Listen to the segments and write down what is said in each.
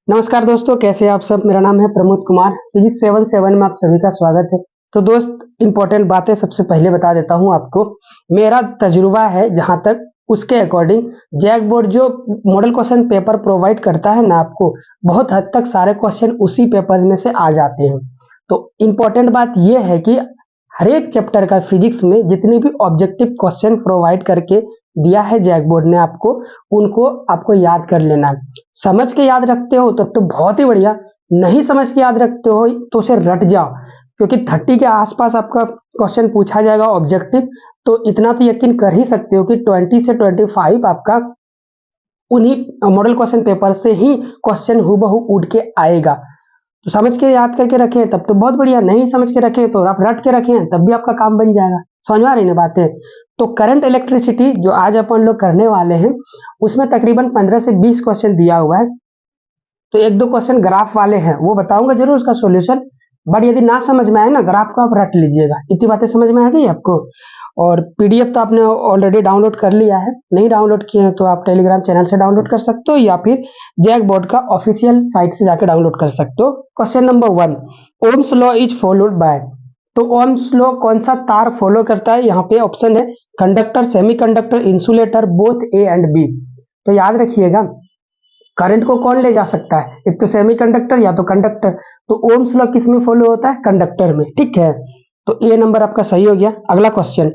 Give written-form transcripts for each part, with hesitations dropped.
नमस्कार दोस्तों, कैसे हैं आप सब। मेरा नाम है प्रमोद कुमार। फिजिक्स 77 में आप सभी का स्वागत है। तो दोस्त, इंपॉर्टेंट बातें सबसे पहले बता देता हूं आपको। मेरा तजुर्बा है जहां तक, उसके अकॉर्डिंग जैक बोर्ड जो मॉडल क्वेश्चन पेपर प्रोवाइड करता है ना आपको, बहुत हद तक सारे क्वेश्चन उसी पेपर में से आ जाते हैं। तो इंपॉर्टेंट बात यह है कि हर एक चैप्टर का फिजिक्स में जितनी भी ऑब्जेक्टिव क्वेश्चन प्रोवाइड करके दिया है जैक बोर्ड ने आपको, उनको आपको याद कर लेना है। समझ के याद रखते हो तब तो बहुत ही बढ़िया, नहीं समझ के याद रखते हो तो उसे रट जाओ, क्योंकि 30 के आसपास आपका क्वेश्चन पूछा जाएगा ऑब्जेक्टिव। तो इतना तो यकीन कर ही सकते हो कि 20 से 25 आपका उन्हीं मॉडल क्वेश्चन पेपर से ही क्वेश्चन हूबहू उड़ के आएगा। तो समझ के याद करके रखें तब तो बहुत बढ़िया, नहीं समझ के रखें तो आप रट के रखें तब भी आपका काम बन जाएगा। समझ में आ रही ना बातें। तो करंट इलेक्ट्रिसिटी जो आज अपन लोग करने वाले हैं, उसमें तकरीबन 15 से 20 क्वेश्चन दिया हुआ है। तो एक दो क्वेश्चन ग्राफ वाले हैं, वो बताऊंगा जरूर उसका सॉल्यूशन। बट यदि ना समझ में आए ना, ग्राफ को आप रट लीजिएगा। इतनी बातें समझ में आ गई आपको। और पीडीएफ तो आपने ऑलरेडी डाउनलोड कर लिया है, नहीं डाउनलोड किए हैं तो आप टेलीग्राम चैनल से डाउनलोड कर सकते हो या फिर जैक बोर्ड का ऑफिशियल साइट से जाकर डाउनलोड कर सकते हो। Question number 1, Ohm's law is followed by. तो ओम्स लॉ कौन सा तार फॉलो करता है? यहाँ पे ऑप्शन है conductor, semiconductor, insulator, both A and B. तो याद रखिएगा, करंट को कौन ले जा सकता है? एक तो सेमीकंडक्टर या तो कंडक्टर। तो ओम्स लॉ किस में फॉलो होता है? कंडक्टर में। ठीक है, तो ए नंबर आपका सही हो गया। अगला question,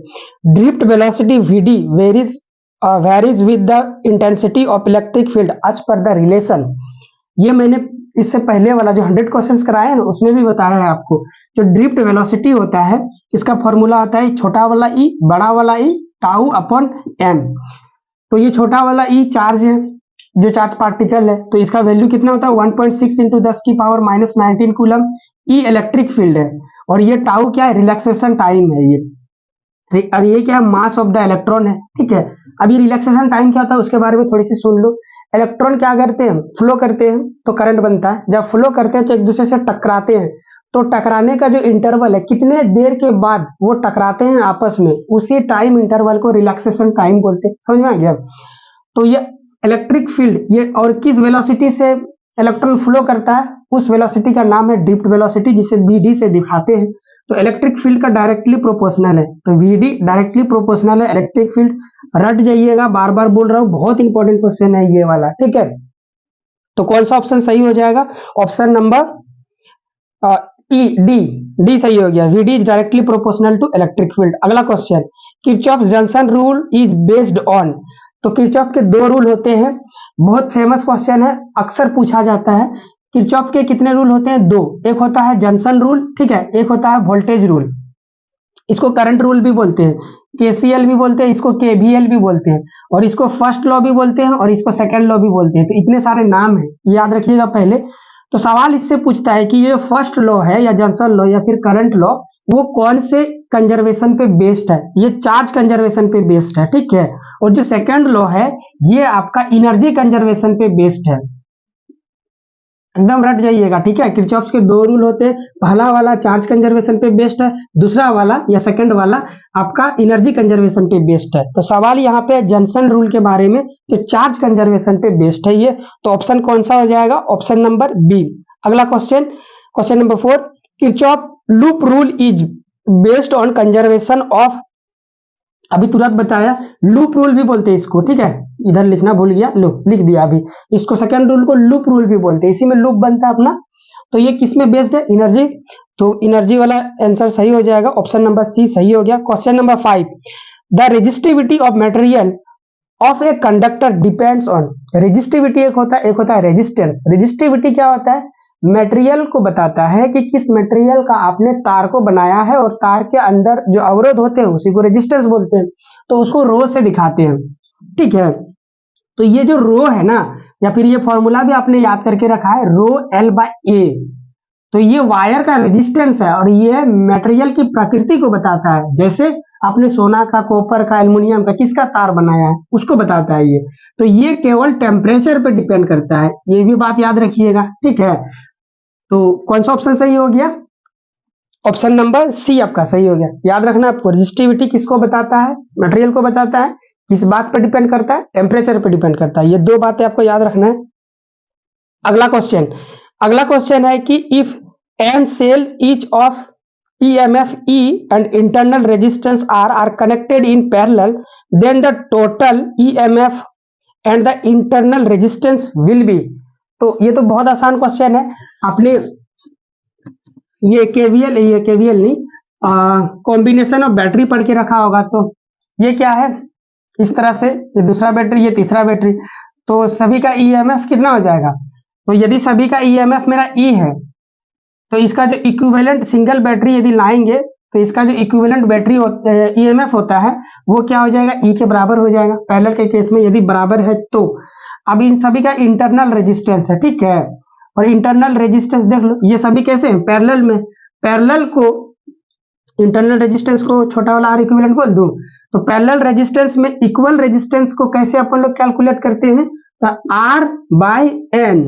drift velocity VD varies with the intensity of electric field as per the relation. ये मैंने इससे पहले वाला जो 100 क्वेश्चंस कराए हैं ना, उसमें भी बताया है आपको। जो ड्रिफ्ट वेलोसिटी होता है, इसका फॉर्मूला होता है छोटा वाला ई, बड़ा वाला ई, टाउ अपॉन एम। तो ये छोटा वाला ई चार्ज है, जो चार्ज पार्टिकल है, तो इसका वैल्यू कितना होता है? 1.6 इंटू 10 की पावर -19 कूलम। ई इलेक्ट्रिक फील्ड है, और ये टाउ क्या है? रिलैक्सेशन टाइम है ये। और ये क्या है? मास ऑफ द इलेक्ट्रॉन है। ठीक है, अब ये रिलैक्सेशन टाइम क्या होता है उसके बारे में थोड़ी सी सुन लो। इलेक्ट्रॉन क्या करते हैं? फ्लो करते हैं तो करंट बनता है। जब फ्लो करते हैं तो एक दूसरे से टकराते हैं, तो टकराने का जो इंटरवल है, कितने देर के बाद वो टकराते हैं आपस में, उसी टाइम इंटरवल को रिलैक्सेशन टाइम बोलते हैं। समझ में आ गया? तो ये इलेक्ट्रिक फील्ड, ये और किस वेलोसिटी से इलेक्ट्रॉन फ्लो करता है, उस वेलोसिटी का नाम है ड्रिफ्ट वेलोसिटी, जिसे वीडी से दिखाते हैं। तो इलेक्ट्रिक फील्ड का डायरेक्टली प्रोपोर्शनल है, तो वीडी डायरेक्टली प्रोपोर्शनल है इलेक्ट्रिक फील्ड। रट जाइएगा, बार बार बोल रहा हूं, बहुत इंपॉर्टेंट क्वेश्चन है ये वाला। ठीक है, तो कौन सा ऑप्शन सही हो जाएगा? ऑप्शन नंबर ई, डी सही हो गया। VD is directly proportional to electric field. अगला question, Kirchhoff junction rule is based on. तो किरचॉफ के दो रूल होते हैं, बहुत फेमस क्वेश्चन है, अक्सर पूछा जाता है। किरचॉफ के कितने रूल होते हैं? दो। एक होता है जंक्शन रूल, ठीक है, एक होता है वोल्टेज रूल। इसको करंट रूल भी बोलते हैं, केसीएल भी बोलते हैं, इसको केवीएल भी बोलते हैं, और इसको फर्स्ट लॉ भी बोलते हैं, और इसको सेकंड लॉ भी बोलते हैं। तो इतने सारे नाम हैं, याद रखिएगा पहले। तो सवाल इससे पूछता है कि ये फर्स्ट लॉ है या जंक्शन लॉ या फिर करंट लॉ, वो कौन से कंजर्वेशन पे बेस्ड है? ये चार्ज कंजर्वेशन पे बेस्ड है। ठीक है, और जो सेकंड लॉ है, ये आपका एनर्जी कंजर्वेशन पे बेस्ड है। एकदम रट जाइएगा। ठीक है, किरचॉफ के दो रूल होते हैं, पहला वाला चार्ज कंजर्वेशन पे बेस्ड है, दूसरा वाला या सेकंड वाला आपका एनर्जी कंजर्वेशन पे बेस्ड है। तो सवाल यहाँ पे जंक्शन रूल के बारे में, तो चार्ज कंजर्वेशन पे बेस्ड है ये। तो ऑप्शन कौन सा हो जाएगा? Option number B. अगला question, question number 4, Kirchhoff loop rule is based on conservation of. अभी तुरंत बताया, लूप रूल भी बोलते हैं इसको। ठीक है, इधर लिखना भूल गया, लो लिख दिया अभी। इसको सेकंड रूल को लूप रूल भी बोलते हैं, इसी में लूप बनता है अपना। तो ये किस में बेस्ड है? एनर्जी। तो एनर्जी वाला आंसर सही हो जाएगा, ऑप्शन नंबर सी सही हो गया। Question number 5, the resistivity of material of a conductor depends on. Resistivity एक होता है रेजिस्टेंस। रेजिस्टिविटी क्या होता है? मटेरियल को बताता है कि किस मटेरियल का आपने तार को बनाया है, और तार के अंदर जो अवरोध होते हैं उसी को रेजिस्टेंस बोलते हैं। तो उसको रो से दिखाते हैं। ठीक है, तो ये जो रो है ना, या फिर ये फॉर्मूला भी आपने याद करके रखा है, रो एल बाय ए। तो ये वायर का रेजिस्टेंस है, और ये मटेरियल की प्रकृति को बताता है। जैसे आपने सोना का, कॉपर का, एल्युमिनियम का, किसका तार बनाया है, उसको बताता है ये। तो ये केवल टेम्परेचर पे डिपेंड करता है, ये भी बात याद रखिएगा। ठीक है, तो कौन सा ऑप्शन सही हो गया? ऑप्शन नंबर सी आपका सही हो गया। याद रखना आपको, रेजिस्टिविटी किसको बताता है? मटेरियल को बताता है। किस बात पर डिपेंड करता है? टेम्परेचर पर डिपेंड करता है। ये दो बातें आपको याद रखना है। अगला क्वेश्चन है कि if N cells each of EMF E and internal resistance R are connected in parallel, then the total EMF and the internal resistance will be। तो ये तो बहुत आसान क्वेश्चन है। आपने ये केवीएल नहीं, कॉम्बिनेशन ऑफ बैटरी पढ़ के रखा होगा। तो ये क्या है, इस तरह से ये दूसरा बैटरी, ये तीसरा बैटरी, तो सभी का EMF कितना हो जाएगा। तो यदि सभी का EMF मेरा E है, तो इसका जो इक्विवेलेंट सिंगल बैटरी यदि लाएंगे तो इसका जो इक्विवेलेंट बैटरी EMF होता है वो क्या हो जाएगा, E के बराबर हो जाएगा। पैरेलल के केस में यदि बराबर है तो अब इन सभी का इंटरनल रेजिस्टेंस है, ठीक है। और इंटरनल रेजिस्टेंस देख लो, ये सभी कैसे हैं, पैरेलल में। पैरेलल को इंटरनल रेजिस्टेंस को छोटा वाला R इक्विवेलेंट बोल दूं, तो पैरेलल रेजिस्टेंस में इक्वल रेजिस्टेंस को कैसे अपन लोग कैलकुलेट करते हैं, तो R/N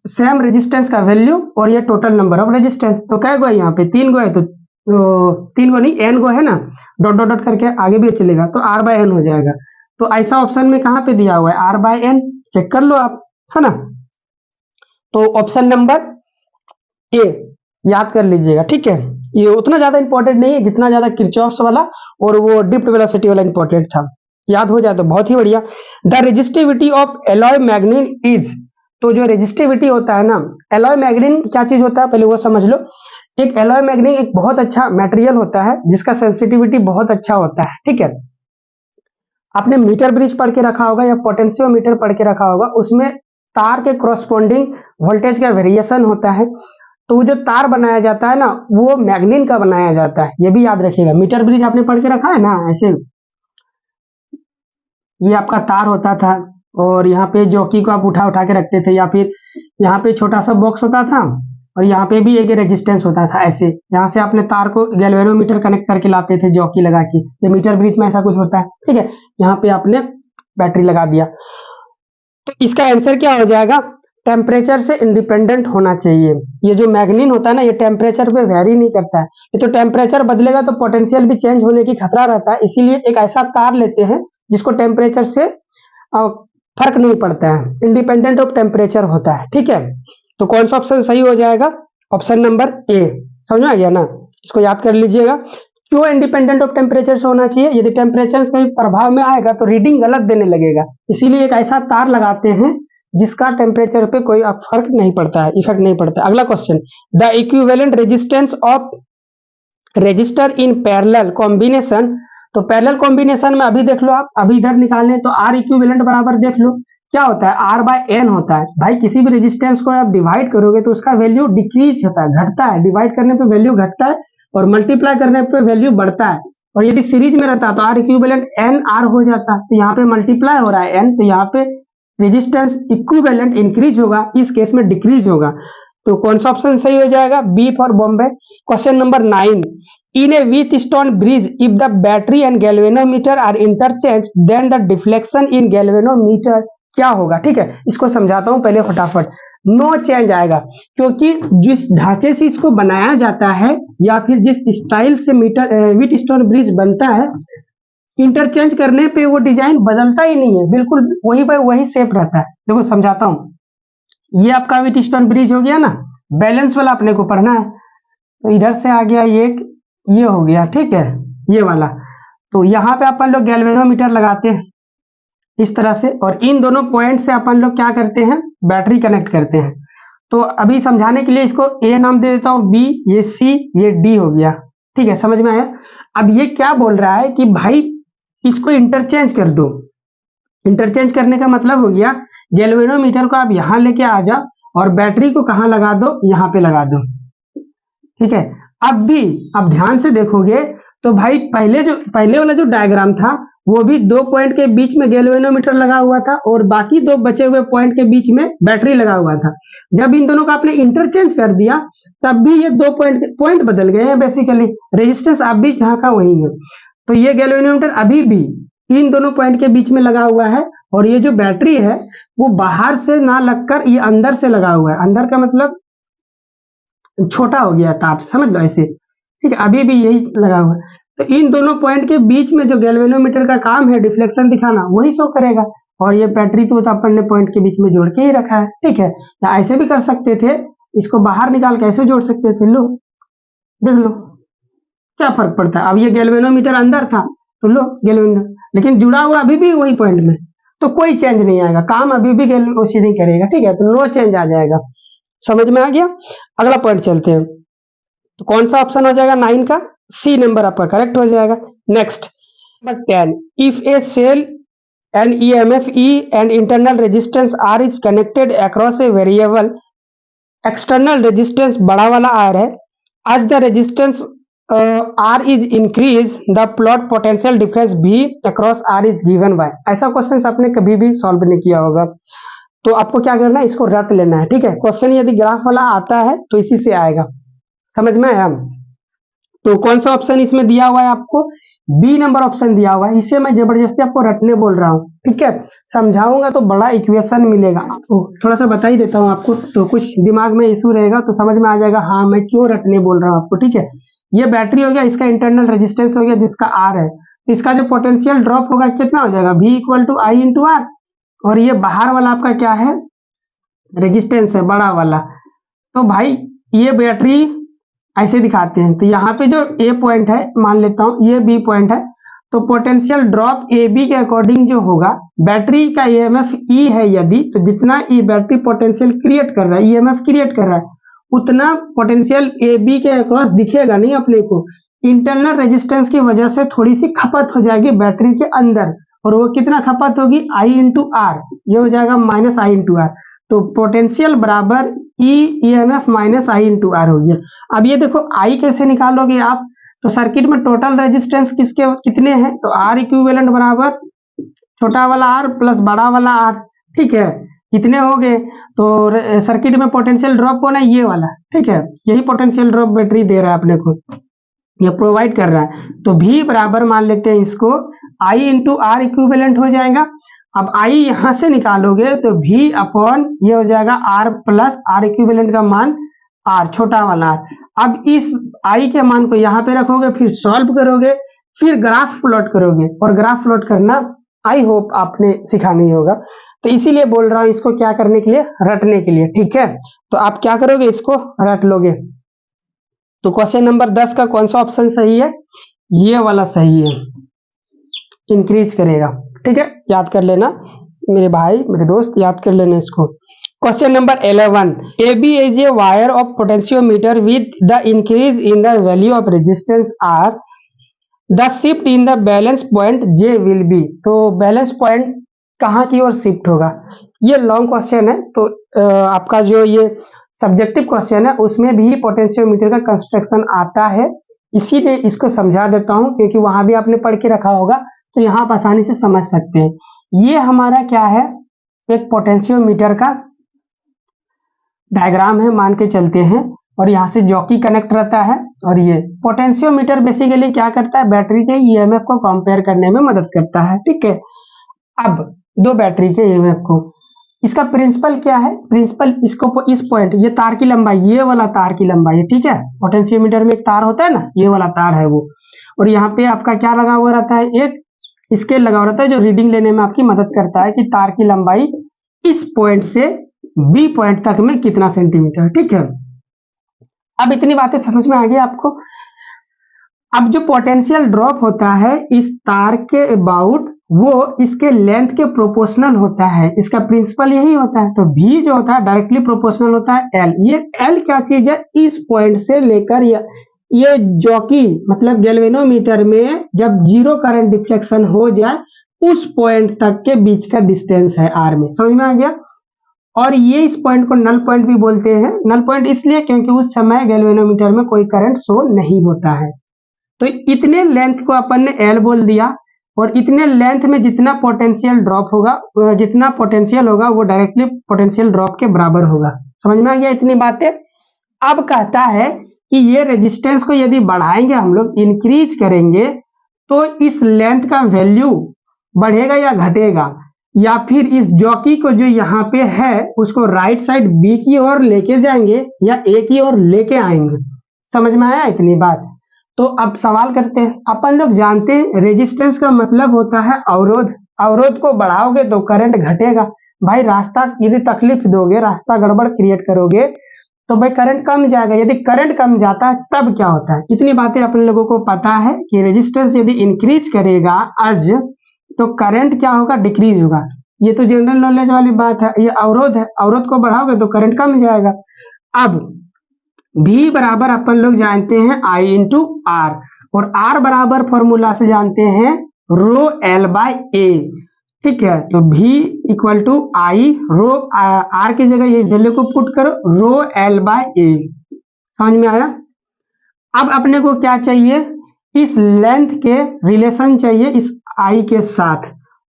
सेम रेजिस्टेंस का वैल्यू और ये टोटल नंबर ऑफ रेजिस्टेंस। तो क्या गो है यहाँ पे, 3 गो है, तो 3 गो नहीं, N गो है ना, डॉट डॉट डॉट करके आगे भी चलेगा, तो R/N हो जाएगा। तो ऐसा ऑप्शन में कहाँ पे दिया हुआ है, R/N, चेक कर लो आप, है ना। तो ऑप्शन नंबर ए याद कर लीजिएगा, ठीक है। ये उतना ज्यादा इंपॉर्टेंट नहीं है जितना ज्यादा किरचॉफ्स वाला और वो डिप्ट वेलोसिटी वाला इंपॉर्टेंट था। याद हो जाए तो बहुत ही बढ़िया। The resistivity of alloy मैग्नीन is, तो जो रेजिस्टिविटी होता है ना, एलॉय मैग्नीन क्या चीज होता है पहले वो समझ लो। एक एलॉय मैग्नीन एक बहुत अच्छा मटेरियल होता है जिसका सेंसिटिविटी बहुत अच्छा होता है, ठीक है। आपने मीटर ब्रिज पढ़ के रखा होगा या पोटेंशियोमीटर पढ़ के रखा होगा, उसमें तार के कॉरस्पॉन्डिंग वोल्टेज का वेरिएशन होता है। तो जो तार बनाया जाता है ना वो मैग्नीन का बनाया जाता है, ये भी याद रखिएगा। मीटर ब्रिज आपने पढ़ के रखा है ना, ऐसे ये आपका तार होता था और यहाँ पे जॉकी को आप उठा उठा के रखते थे, या फिर यहाँ पे छोटा सा बॉक्स होता था और यहाँ पे भी एक रेजिस्टेंस होता था। ऐसे यहाँ से आपने तार को गैल्वेनोमीटर कनेक्ट करके लाते थे जॉकी लगा के, ये मीटर ब्रिज में ऐसा कुछ होता है, ठीक है। यहाँ पे आपने बैटरी लगा दिया। तो इसका आंसर क्या हो जाएगा, टेम्परेचर से इंडिपेंडेंट होना चाहिए। ये जो मैग्नीन होता है ना, ये टेम्परेचर पे वेरी नहीं करता है। ये तो टेम्परेचर बदलेगा तो पोटेंशियल भी चेंज होने की खतरा रहता है, इसीलिए एक ऐसा तार लेते हैं जिसको टेम्परेचर से फर्क नहीं पड़ता है, इंडिपेंडेंट ऑफ टेम्परेचर होता है, ठीक है। तो कौन सा ऑप्शन सही हो जाएगा, ऑप्शन नंबर ए। समझ में आ गया ना, इसको याद कर लीजिएगा। क्यों इंडिपेंडेंट ऑफ टेम्परेचर से होना चाहिए, यदि टेम्परेचर के प्रभाव में आएगा तो रीडिंग गलत देने लगेगा, इसीलिए एक ऐसा तार लगाते हैं जिसका टेम्परेचर पे कोई फर्क नहीं पड़ता है, इफेक्ट नहीं पड़ता है। अगला question, the equivalent resistance of register in parallel combination. तो पैरेलल कॉम्बिनेशन में अभी देख लो आप, अभी इधर निकालने तो R इक्विवेलेंट बराबर देख लो क्या होता है, R/N होता है। भाई किसी भी रेजिस्टेंस को आप डिवाइड करोगे तो उसका वैल्यू डिक्रीज होता है, घटता है। डिवाइड करने पे वैल्यू घटता है और मल्टीप्लाई करने पे वैल्यू बढ़ता है। और यदि सीरीज में रहता तो R इक्विवेलेंट NR हो जाता, तो यहाँ पे मल्टीप्लाई हो रहा है N, तो यहाँ पे रेजिस्टेंस इक्विवेलेंट इंक्रीज होगा, इस केस में डिक्रीज होगा। तो कौन सा ऑप्शन सही हो जाएगा, B for Bombay. Question number 9, in a Wheatstone bridge if the battery and galvanometer are interchanged then the deflection in galvanometer क्या होगा, ठीक है। इसको समझाता हूं पहले फटाफट। नो चेंज आएगा, क्योंकि जिस ढांचे से इसको बनाया जाता है या फिर जिस स्टाइल से व्हीटस्टोन ब्रिज बनता है, इंटरचेंज करने पे वो डिजाइन बदलता ही नहीं है, बिल्कुल वही बाय वही शेप रहता है। देखो समझाता हूं, ये आपका व्हीटस्टोन ब्रिज हो गया ना, बैलेंस वाला अपने को पढ़ना है। तो इधर से आ गया ये हो गया, ठीक है, ये वाला। तो यहाँ पे अपन लोग गैल्वेनोमीटर लगाते हैं इस तरह से, और इन दोनों पॉइंट से अपन लोग क्या करते हैं, बैटरी कनेक्ट करते हैं। तो अभी समझाने के लिए इसको ए नाम दे देता हूँ, बी, ये सी, ये डी हो गया, ठीक है, समझ में आया। अब ये क्या बोल रहा है कि भाई इसको इंटरचेंज कर दो। इंटरचेंज करने का मतलब हो गया गैल्वेनोमीटर को आप यहाँ लेके आ जाओ और बैटरी को कहाँ लगा दो, यहाँ पे लगा दो, ठीक है। अब भी आप ध्यान से देखोगे तो भाई पहले वाला जो डायग्राम था वो भी 2 पॉइंट के बीच में गैल्वेनोमीटर लगा हुआ था और बाकी 2 बचे हुए पॉइंट के बीच में बैटरी लगा हुआ था। जब इन दोनों का आपने इंटरचेंज कर दिया तब भी ये 2 पॉइंट बदल गए हैं, बेसिकली रेजिस्टेंस आप भी जहां का वही है। तो ये गैल्वेनोमीटर अभी भी इन दोनों पॉइंट के बीच में लगा हुआ है और ये जो बैटरी है वो बाहर से ना लगकर ये अंदर से लगा हुआ है। अंदर का मतलब छोटा हो गया ताप, समझ लो ऐसे, ठीक है, अभी भी यही लगा हुआ है। तो इन दोनों पॉइंट के बीच में जो गैल्वेनोमीटर का काम है डिफ्लेक्शन दिखाना, वही शो करेगा। और ये बैटरी तो अपन ने पॉइंट के बीच में जोड़ के ही रखा है, ठीक है। या ऐसे भी कर सकते थे, इसको बाहर निकाल के ऐसे जोड़ सकते थे। लो देख लो क्या फर्क पड़ता है। अब ये गैल्वेनोमीटर अंदर था तो लो गैल्वेनोमीटर, लेकिन जुड़ा हुआ अभी भी वही पॉइंट में, तो कोई चेंज नहीं आएगा, काम अभी भी गैल्वेनोसी नहीं करेगा, ठीक है। तो नो चेंज आ जाएगा। समझ में आ गया। अगला पॉइंट चलते हैं। तो कौन सा ऑप्शन हो जाएगा 9 का? सी नंबर आपका करेक्ट हो जाएगा। Next number 10, if a cell and EMF E and internal resistance R is connected across a variable external resistance बड़ा वाला R है, as the resistance R is increased the plot potential difference V across R is given by। ऐसा question आपने कभी भी solve नहीं किया होगा, तो आपको क्या करना है, इसको रट लेना है, ठीक है। क्वेश्चन यदि ग्राफ वाला आता है तो इसी से आएगा। समझ में आया। तो कौन सा ऑप्शन इसमें दिया हुआ है आपको? बी नंबर ऑप्शन दिया हुआ है। इसे मैं जबरदस्ती आपको रटने बोल रहा हूँ, ठीक है। समझाऊंगा तो बड़ा इक्वेशन मिलेगा। तो थोड़ा सा बता ही देता हूँ आपको, तो कुछ दिमाग में इशू रहेगा तो समझ में आ जाएगा हाँ मैं क्यों रटने बोल रहा हूँ आपको, ठीक है। ये बैटरी हो गया, इसका इंटरनल रेजिस्टेंस हो गया जिसका आर है, तो इसका जो पोटेंशियल ड्रॉप होगा कितना हो जाएगा? V equal to I into R. और ये बाहर वाला आपका क्या है? रेजिस्टेंस है बड़ा वाला। तो भाई ये बैटरी ऐसे दिखाते हैं, तो यहाँ पे जो ए पॉइंट है मान लेता हूँ, ये बी पॉइंट है, तो पोटेंशियल ड्रॉप ए बी के अकॉर्डिंग जो होगा, बैटरी का ईएमएफ ई है यदि, तो जितना ई बैटरी पोटेंशियल क्रिएट कर रहा है, ईएमएफ क्रिएट कर रहा है, उतना पोटेंशियल ए बी के अक्रॉस दिखेगा नहीं अपने को। इंटरनल रेजिस्टेंस की वजह से थोड़ी सी खपत हो जाएगी बैटरी के अंदर, और वो कितना खपत होगी? आई इंटू आर, ये हो जाएगा माइनस आई इंटू आर। तो पोटेंशियल बराबर E M F minus I into R हो गया। अब ये देखो आई कैसे निकालोगे आप? तो सर्किट में टोटल रेजिस्टेंस किसके कितने हैं? तो आर इक्विवेलेंट बराबर छोटा वाला आर प्लस बड़ा वाला आर, ठीक है। कितने हो गए? तो सर्किट में पोटेंशियल ड्रॉप कौन है? ये वाला, ठीक है। यही पोटेंशियल ड्रॉप बैटरी दे रहा है अपने को, ये प्रोवाइड कर रहा है। तो V बराबर मान लेते हैं इसको I इंटू आर इक्विवेलेंट हो जाएगा। अब I यहां से निकालोगे तो V अपॉन ये हो जाएगा R प्लस आर इक्विवेलेंट का मान R, छोटा वाला R। अब इस I के मान को यहाँ पे रखोगे, फिर सॉल्व करोगे, फिर ग्राफ प्लॉट करोगे, और ग्राफ प्लॉट करना आई होप आपने सीखा नहीं होगा, तो इसीलिए बोल रहा हूँ इसको क्या करने के लिए? रटने के लिए, ठीक है। तो आप क्या करोगे? इसको रट लोगे। तो क्वेश्चन नंबर 10 का कौन सा ऑप्शन सही है? ये वाला सही है, इंक्रीज करेगा, ठीक है। याद कर लेना मेरे भाई, मेरे दोस्त, याद कर लेना इसको। Question number 11, A B is a wire of potentiometer with the increase in the value of resistance R, the shift in the balance point J will be. तो बैलेंस पॉइंट कहाँ की ओर शिफ्ट होगा? ये लॉन्ग क्वेश्चन है, तो आपका जो ये सब्जेक्टिव क्वेश्चन है उसमें भी पोटेंशियोमीटर का कंस्ट्रक्शन आता है, इसीलिए इसको समझा देता हूं, क्योंकि वहां भी आपने पढ़ के रखा होगा, तो यहाँ आप आसानी से समझ सकते हैं। ये हमारा क्या है? एक पोटेंशियोमीटर का डायग्राम है, मान के चलते हैं, और यहाँ से जॉकी कनेक्ट रहता है, और ये पोटेंशियोमीटर बेसिकली क्या करता है? बैटरी के ईएमएफ को कंपेयर करने में मदद करता है, ठीक है। अब दो बैटरी के ईएमएफ को, इसका प्रिंसिपल क्या है? प्रिंसिपल इसको इस पॉइंट, ये तार की लंबाई, ये वाला तार की लंबाई है, ठीक है। पोटेंशियोमीटर में एक तार होता है ना, ये वाला तार है वो, और यहाँ पे आपका क्या लगा हुआ रहता है? एक स्केल लगा हुआ रहता है जो रीडिंग लेने में आपकी मदद करता है कि तार की लंबाई इस पॉइंट से बी पॉइंट तक में कितना सेंटीमीटर, ठीक है। अब इतनी बातें समझ में आ गई आपको। अब जो पोटेंशियल ड्रॉप होता है इस तार के अबाउट, वो इसके लेंथ के प्रोपोर्शनल होता है, इसका प्रिंसिपल यही होता है। तो V जो होता है डायरेक्टली प्रोपोर्शनल होता है L। ये L क्या चीज है? इस पॉइंट से लेकर ये जॉकी मतलब गैल्वेनोमीटर में जब जीरो करंट डिफ्लेक्शन हो जाए उस पॉइंट तक के बीच का डिस्टेंस है R में। समझ में आ गया। और ये इस पॉइंट को नल पॉइंट भी बोलते हैं। नल पॉइंट इसलिए क्योंकि उस समय गैल्वेनोमीटर में कोई करंट शो नहीं होता है। तो इतने लेंथ को अपन ने L बोल दिया, और इतने लेंथ में जितना पोटेंशियल ड्रॉप होगा, जितना पोटेंशियल होगा वो डायरेक्टली पोटेंशियल ड्रॉप के बराबर होगा। समझ में आ गया इतनी बातें। अब कहता है कि ये रेजिस्टेंस को यदि बढ़ाएंगे हम लोग, इंक्रीज करेंगे, तो इस लेंथ का वैल्यू बढ़ेगा या घटेगा, या फिर इस जॉकी को जो यहाँ पे है उसको राइट साइड बी की ओर लेके जाएंगे या ए की ओर लेके आएंगे। समझ में आया इतनी बात। तो अब सवाल करते हैं। अपन लोग जानते हैं रेजिस्टेंस का मतलब होता है अवरोध, अवरोध को बढ़ाओगे तो करंट घटेगा। भाई रास्ता यदि तकलीफ दोगे, रास्ता गड़बड़ क्रिएट करोगे तो भाई करंट कम जाएगा। यदि करंट कम जाता है तब क्या होता है, इतनी बातें अपने लोगों को पता है कि रेजिस्टेंस यदि इंक्रीज करेगा आज तो करंट क्या होगा, डिक्रीज होगा। ये तो जनरल नॉलेज वाली बात है। ये अवरोध है, अवरोध को बढ़ाओगे तो करंट कम जाएगा। अब V बराबर अपन लोग जानते हैं I इंटू आर, और R बराबर फॉर्मूला से जानते हैं रो एल बाई ए। ठीक है, तो V equal to I rho R की जगह ये वैल्यू को पुट करो रो एल बाई ए। समझ में आया। अब अपने को क्या चाहिए, इस लेंथ के रिलेशन चाहिए इस I के साथ।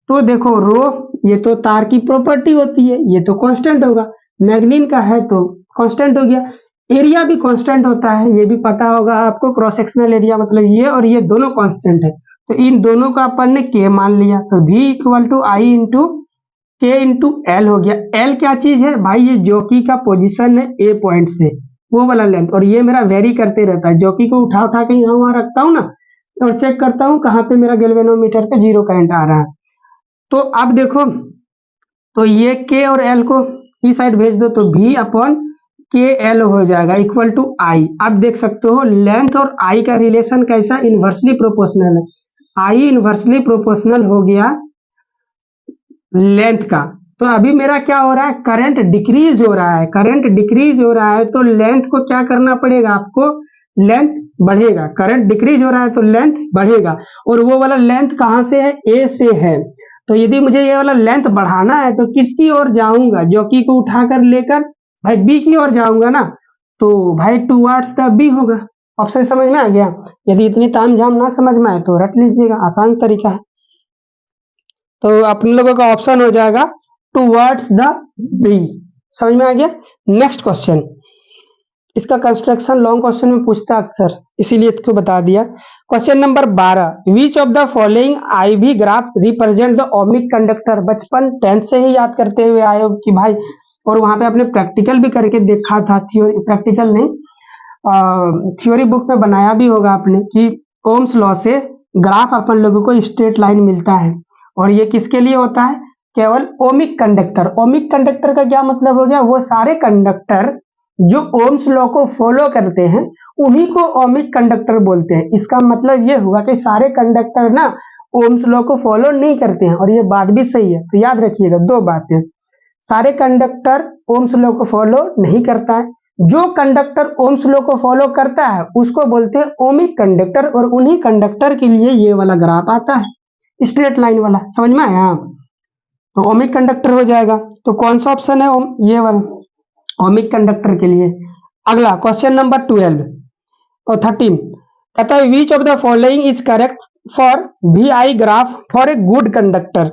तो देखो रो ये तो तार की प्रॉपर्टी होती है, ये तो कांस्टेंट होगा, मैग्नीन का है तो कांस्टेंट हो गया। एरिया भी कांस्टेंट होता है, ये भी पता होगा आपको, क्रॉस सेक्शनल एरिया मतलब ये और ये दोनों कांस्टेंट है, तो इन दोनों का अपन ने के मान लिया, तो V equal to I into K into L हो गया। एल क्या चीज है भाई, ये जॉकी का पोजीशन है ए पॉइंट से, वो वाला लेंथ, और ये मेरा वेरी करते रहता है। जॉकी को उठा उठा के यहाँ वहां रखता हूँ ना, और चेक करता हूँ कहाँ पे मेरा गैल्वेनोमीटर पे जीरो करंट आ रहा है। तो अब देखो, तो ये के और एल को इस साइड भेज दो तो V अपॉन के एल हो जाएगा इक्वल टू आई। अब देख सकते हो लेंथ और आई का रिलेशन कैसा, इनवर्सली प्रोपोर्शनल है। आई इनवर्सली प्रोपोर्शनल हो गया लेंथ का। तो अभी मेरा क्या हो रहा है, करंट डिक्रीज हो रहा है। करंट डिक्रीज हो रहा है तो लेंथ को क्या करना पड़ेगा आपको, लेंथ बढ़ेगा। करंट डिक्रीज हो रहा है तो लेंथ बढ़ेगा, और वो वाला लेंथ कहाँ से है, ए से है। तो यदि मुझे ये वाला लेंथ बढ़ाना है तो किसकी ओर जाऊंगा, जॉकी को उठाकर लेकर भाई बी की ओर जाऊंगा ना, तो भाई टूवर्ड्स द बी होगा। ऑप्शन समझ में आ गया। यदि इतनी तामझाम ना समझ में आए तो रट लीजिएगा, आसान तरीका है। तो अपने लोगों का ऑप्शन हो जाएगा टूवर्ड्स द बी। समझ में आ गया। नेक्स्ट क्वेश्चन, इसका कंस्ट्रक्शन लॉन्ग क्वेश्चन में पूछता है अक्सर, इसीलिए इसको बता दिया। Question number 12, which of the following IV graph represent the ohmic conductor. बचपन 10th से ही याद करते हुए आए हो कि भाई, और वहां पे आपने प्रैक्टिकल भी करके देखा था, थ्योरी प्रैक्टिकल नहीं, थ्योरी बुक में बनाया भी होगा आपने कि ओम्स लॉ से ग्राफ अपन लोगों को स्ट्रेट लाइन मिलता है, और ये किसके लिए होता है, केवल ओमिक कंडक्टर। ओमिक कंडक्टर का क्या मतलब हो गया, वो सारे कंडक्टर जो ओम्स लॉ को फॉलो करते हैं उन्हीं को ओमिक कंडक्टर बोलते हैं। इसका मतलब ये हुआ कि सारे कंडक्टर ना ओम्स लॉ को फॉलो नहीं करते हैं, और ये बात भी सही है। तो याद रखिएगा दो बातें, सारे कंडक्टर ओम्स लॉ को फॉलो नहीं करता है, जो कंडक्टर ओम्स लॉ को फॉलो करता है उसको बोलते हैं ओमिक कंडक्टर, और उन्हीं कंडक्टर के लिए ये वाला ग्राफ आता है स्ट्रेट लाइन वाला। समझ में आया। तो ओमिक कंडक्टर हो जाएगा। तो कौन सा ऑप्शन है, ये वाला ओमिक कंडक्टर के लिए। अगला क्वेश्चन नंबर 12 और 13 कहता है which of the following is correct for VI graph for a good conductor.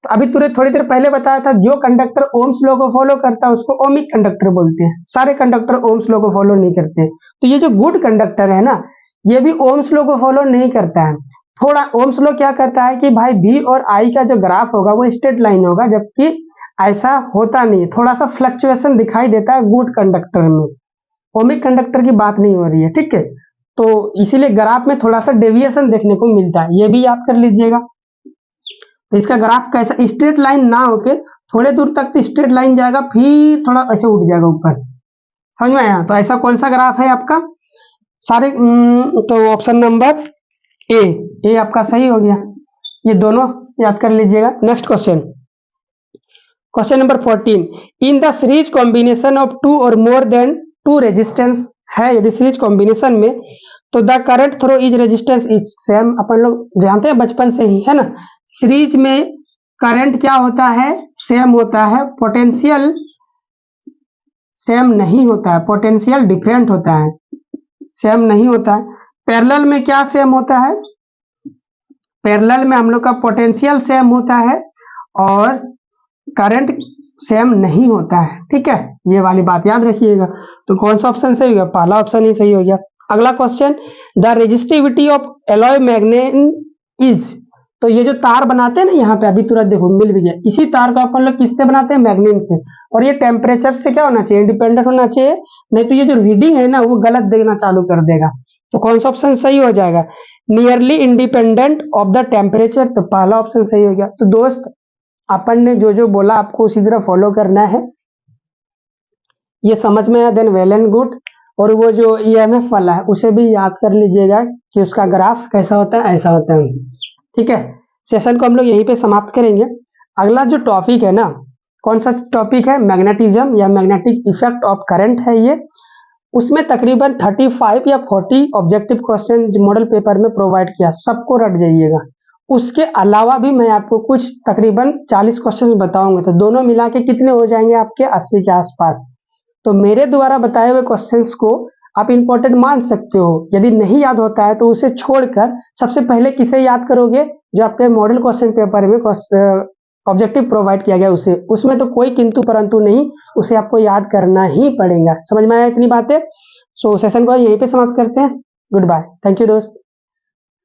तो अभी तुरंत थोड़ी देर पहले बताया था, जो कंडक्टर ओम्स लॉ को फॉलो करता है उसको ओमिक कंडक्टर बोलते हैं। सारे कंडक्टर ओम्स लॉ को फॉलो नहीं करते। तो ये जो गुड कंडक्टर है ना, ये भी ओम्स लॉ को फॉलो नहीं करता है। थोड़ा ओम्स लॉ क्या करता है कि भाई V और I का जो ग्राफ होगा वो स्ट्रेट लाइन होगा, जबकि ऐसा होता नहीं है, थोड़ा सा फ्लक्चुएशन दिखाई देता है गुड कंडक्टर में। ओमिक कंडक्टर की बात नहीं हो रही है, ठीक है। तो इसीलिए ग्राफ में थोड़ा सा डेविएशन देखने को मिलता है, ये भी याद कर लीजिएगा। तो इसका ग्राफ कैसा, स्ट्रेट लाइन ना होके थोड़े दूर तक तो स्ट्रेट लाइन जाएगा, फिर थोड़ा ऐसे उठ जाएगा ऊपर। समझ में आया। तो ऐसा कौन सा ग्राफ है आपका, सारे तो ऑप्शन नंबर ए आपका सही हो गया। ये दोनों याद कर लीजिएगा। Next question, question number 14, in the series combination of two और मोर देन टू रेजिस्टेंस है, यदि सीरीज कॉम्बिनेशन में, तो the current through is resistance is same. अपन लोग जानते हैं बचपन से ही, है ना। सीरीज में करंट क्या होता है, सेम होता है, पोटेंशियल सेम नहीं होता है, पोटेंशियल डिफरेंट होता है, सेम नहीं होता है। पैरेलल में क्या सेम होता है, पैरेलल में हम लोग का पोटेंशियल सेम होता है और करंट सेम नहीं होता है, ठीक है। ये वाली बात याद रखिएगा। तो कौन सा ऑप्शन सही होगा, पहला ऑप्शन ही सही हो गया। अगला question, the resistivity of alloy magnet is. तो ये जो तार बनाते हैं ना, यहाँ पे अभी तुरंत देखो मिल भी गया, इसी तार को अपन लोग किससे बनाते हैं, मैग्नीन से। और ये टेम्परेचर से क्या होना चाहिए, इंडिपेंडेंट होना चाहिए, नहीं तो ये जो रीडिंग है ना वो गलत देना चालू कर देगा। तो कौन सा ऑप्शन सही हो जाएगा, nearly independent of the temperature, तो पहला ऑप्शन सही हो गया। तो दोस्त अपन ने जो जो बोला आपको उसी तरह फॉलो करना है। ये समझ में आया देन वेल एंड गुड। और वो जो ईएमएफ वाला है उसे भी याद कर लीजिएगा कि उसका ग्राफ कैसा होता है, ऐसा होता है। ठीक है, सेशन को हम लोग यहीं पे समाप्त करेंगे। अगला जो टॉपिक है ना, कौन सा टॉपिक है, मैग्नेटिज्म या मैग्नेटिक इफेक्ट ऑफ करंट है ये। उसमें तकरीबन 35 या 40 ऑब्जेक्टिव क्वेश्चन मॉडल पेपर में प्रोवाइड किया, सबको रट जाइएगा। उसके अलावा भी मैं आपको कुछ तकरीबन 40 क्वेश्चन बताऊंगा, तो दोनों मिला के कितने हो जाएंगे आपके 80 के आसपास। तो मेरे द्वारा बताए हुए क्वेश्चंस को आप इंपॉर्टेंट मान सकते हो। यदि नहीं याद होता है तो उसे छोड़कर सबसे पहले किसे याद करोगे, जो आपके मॉडल क्वेश्चन पेपर में ऑब्जेक्टिव प्रोवाइड किया गया उसे। उसमें तो कोई किंतु परंतु नहीं, उसे आपको याद करना ही पड़ेगा। समझ में आया इतनी बातें? सो सेशन को यहीं पे समाप्त करते हैं। गुड बाय, थैंक यू दोस्त।